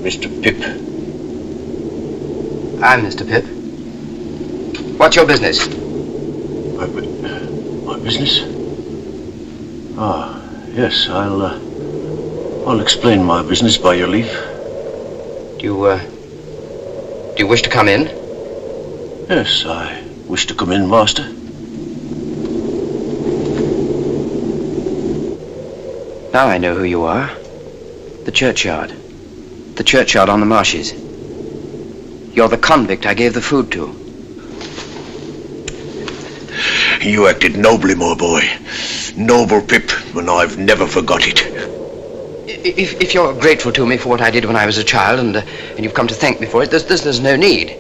Mr. Pip. I'm Mr. Pip. What's your business? My business? Ah, yes, I'll explain my business by your leave. Do you wish to come in? Yes, I wish to come in, master. Now I know who you are. The churchyard. The churchyard on the marshes. You're the convict I gave the food to. You acted nobly, my boy. Noble, Pip, and I've never forgot it. If you're grateful to me for what I did when I was a child, and you've come to thank me for it, there's no need.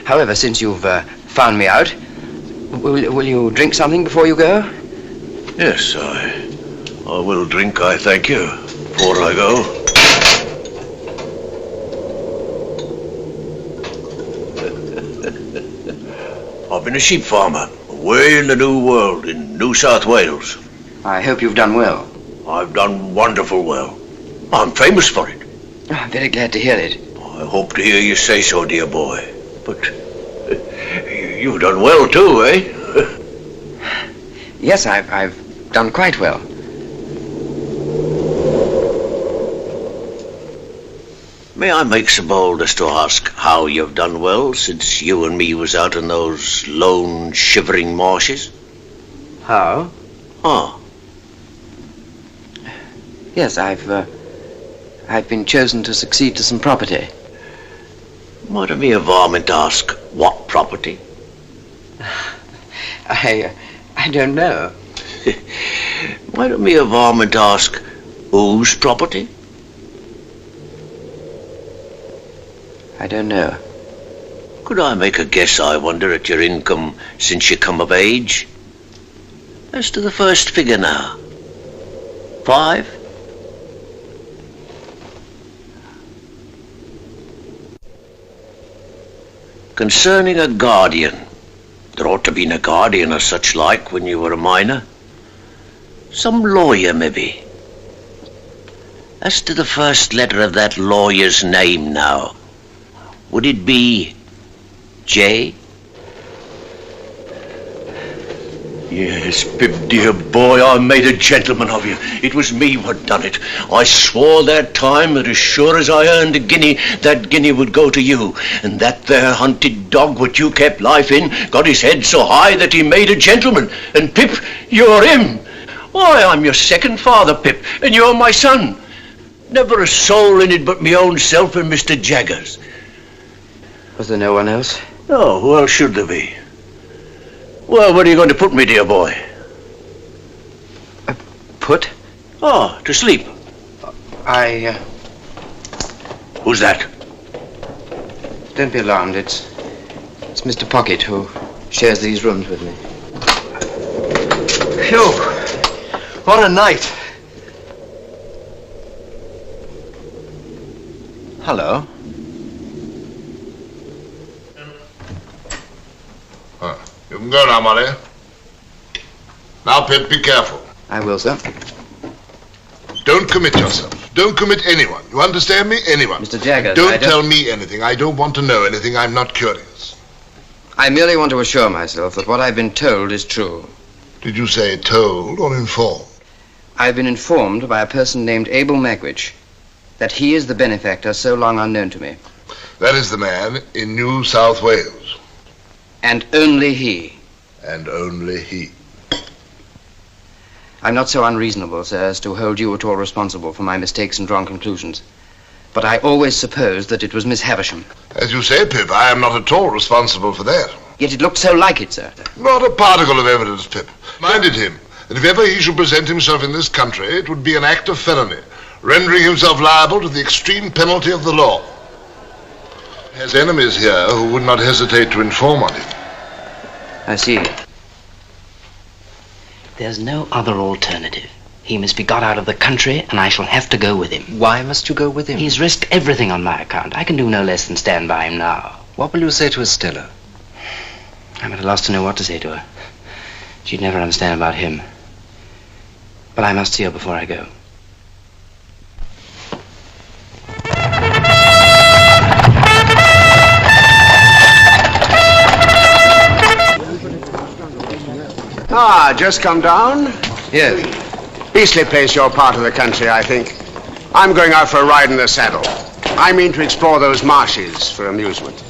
However, since you've found me out, will you drink something before you go? Yes, I will drink, I thank you, before I go. I've been a sheep farmer, away in the New World, in New South Wales. I hope you've done well. I've done wonderful well. I'm famous for it. Oh, I'm very glad to hear it. I hope to hear you say so, dear boy. But you've done well too, eh? Yes, I've done quite well. May I make so bold as to ask how you've done well since you and me was out in those lone, shivering marshes? How? Ah. Yes, I've been chosen to succeed to some property. Might it be a varmint to ask what property? I don't know. Might it be a varmint to ask whose property? I don't know. Could I make a guess, I wonder, at your income since you come of age? As to the first figure now. 5? Concerning a guardian. There ought to have been a guardian or such like when you were a minor. Some lawyer, maybe. As to the first letter of that lawyer's name now. Would it be J? Yes, Pip, dear boy, I made a gentleman of you. It was me what done it. I swore that time that as sure as I earned a guinea, that guinea would go to you. And that there hunted dog what you kept life in got his head so high that he made a gentleman. And Pip, you're him. Why, I'm your second father, Pip, and you're my son. Never a soul in it but me own self and Mr. Jaggers. Was there no one else? No, who else should there be? Well, where are you going to put me, dear boy? Put? Oh, to sleep. Who's that? Don't be alarmed. It's Mr. Pocket who shares these rooms with me. Phew! What a night! Hello. You can go now, Molly. Now, Pip, be careful. I will, sir. Don't commit yourself. Don't commit anyone. You understand me? Anyone. Mr. Jaggers, Don't tell me anything. I don't want to know anything. I'm not curious. I merely want to assure myself that what I've been told is true. Did you say told or informed? I've been informed by a person named Abel Magwitch that he is the benefactor so long unknown to me. That is the man in New South Wales. And only he. And only he. I'm not so unreasonable, sir, as to hold you at all responsible for my mistakes and wrong conclusions. But I always supposed that it was Miss Havisham. As you say, Pip, I am not at all responsible for that. Yet it looked so like it, sir. Not a particle of evidence, Pip. Minded him that if ever he should present himself in this country, it would be an act of felony, rendering himself liable to the extreme penalty of the law. He has enemies here who would not hesitate to inform on him. I see. There's no other alternative. He must be got out of the country, and I shall have to go with him. Why must you go with him? He's risked everything on my account. I can do no less than stand by him now. What will you say to Estella? I'm at a loss to know what to say to her. She'd never understand about him. But I must see her before I go. Ah, just come down? Yes. Beastly place, your part of the country, I think. I'm going out for a ride in the saddle. I mean to explore those marshes for amusement.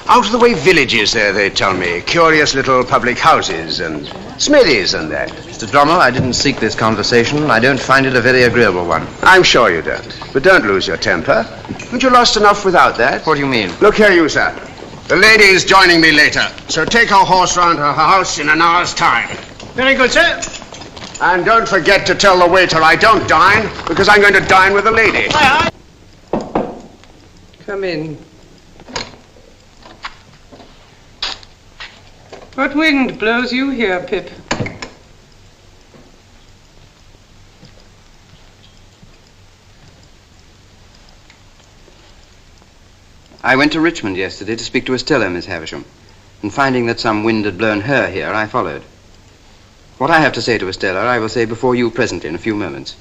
Out of the way villages there, they tell me. Curious little public houses and smithies and that. Mr. Drummle, I didn't seek this conversation. I don't find it a very agreeable one. I'm sure you don't. But don't lose your temper. Haven't you lost enough without that? What do you mean? Look here, you, sir. The lady is joining me later, so take her horse round her house in an hour's time. Very good, sir. And don't forget to tell the waiter I don't dine, because I'm going to dine with the lady. Aye, aye. Come in. What wind blows you here, Pip? I went to Richmond yesterday to speak to Estella, Miss Havisham, and finding that some wind had blown her here, I followed. What I have to say to Estella, I will say before you presently in a few moments.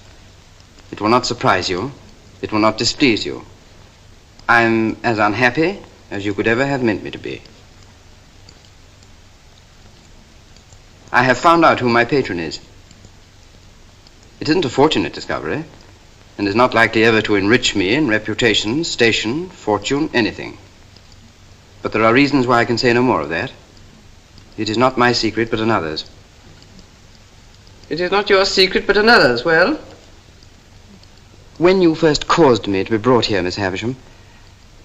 It will not surprise you. It will not displease you. I'm as unhappy as you could ever have meant me to be. I have found out who my patron is. It isn't a fortunate discovery, and is not likely ever to enrich me in reputation, station, fortune, anything. But there are reasons why I can say no more of that. It is not my secret, but another's. It is not your secret, but another's. Well? When you first caused me to be brought here, Miss Havisham,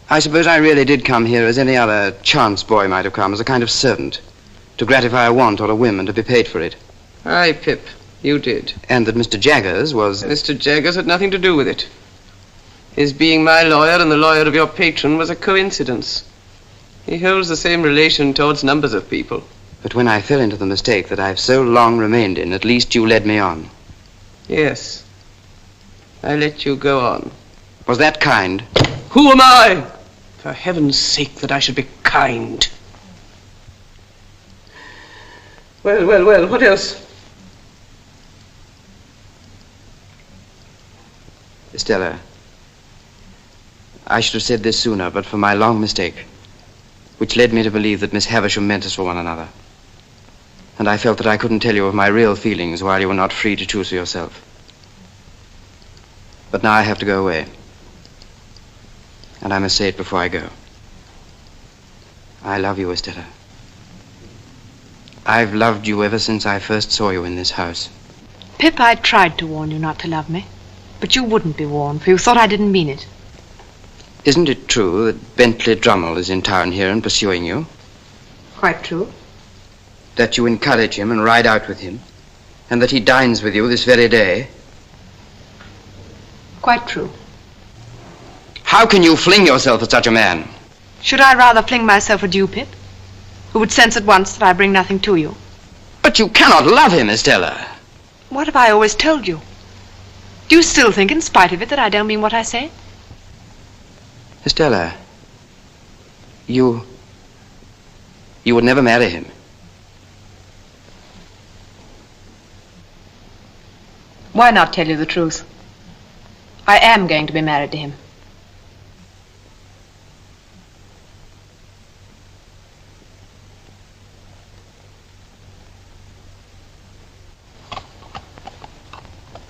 I suppose I really did come here as any other chance boy might have come, as a kind of servant, to gratify a want or a whim and to be paid for it. Aye, Pip, you did. And that Mr. Jaggers was... Mr. Jaggers had nothing to do with it. His being my lawyer and the lawyer of your patron was a coincidence. He holds the same relation towards numbers of people. But when I fell into the mistake that I've so long remained in, at least you led me on. Yes. I let you go on. Was that kind? Who am I? For heaven's sake, that I should be kind. Well, what else? Estella, I should have said this sooner, but for my long mistake, which led me to believe that Miss Havisham meant us for one another. And I felt that I couldn't tell you of my real feelings while you were not free to choose for yourself. But now I have to go away. And I must say it before I go. I love you, Estella. I've loved you ever since I first saw you in this house. Pip, I tried to warn you not to love me. But you wouldn't be warned, for you thought I didn't mean it. Isn't it true that Bentley Drummle is in town here and pursuing you? Quite true. That you encourage him and ride out with him, and that he dines with you this very day? Quite true. How can you fling yourself at such a man? Should I rather fling myself at you, Pip, who would sense at once that I bring nothing to you? But you cannot love him, Estella. What have I always told you? Do you still think, in spite of it, that I don't mean what I say? Estella, you would never marry him. Why not tell you the truth? I am going to be married to him.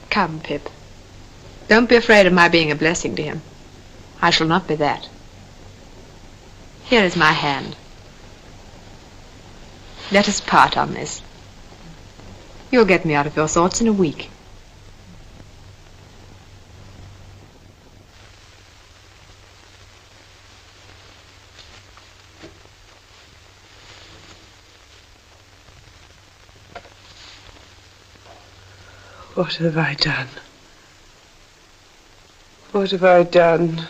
Come, Pip. Don't be afraid of my being a blessing to him. I shall not be that. Here is my hand. Let us part on this. You'll get me out of your thoughts in a week. What have I done? What have I done?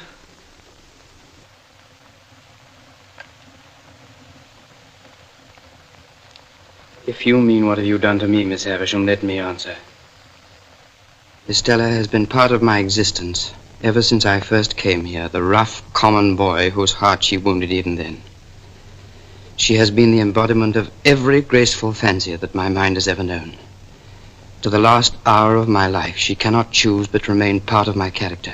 If you mean what have you done to me, Miss Havisham, let me answer. Estella has been part of my existence ever since I first came here, the rough, common boy whose heart she wounded even then. She has been the embodiment of every graceful fancy that my mind has ever known. To the last hour of my life, she cannot choose but remain part of my character.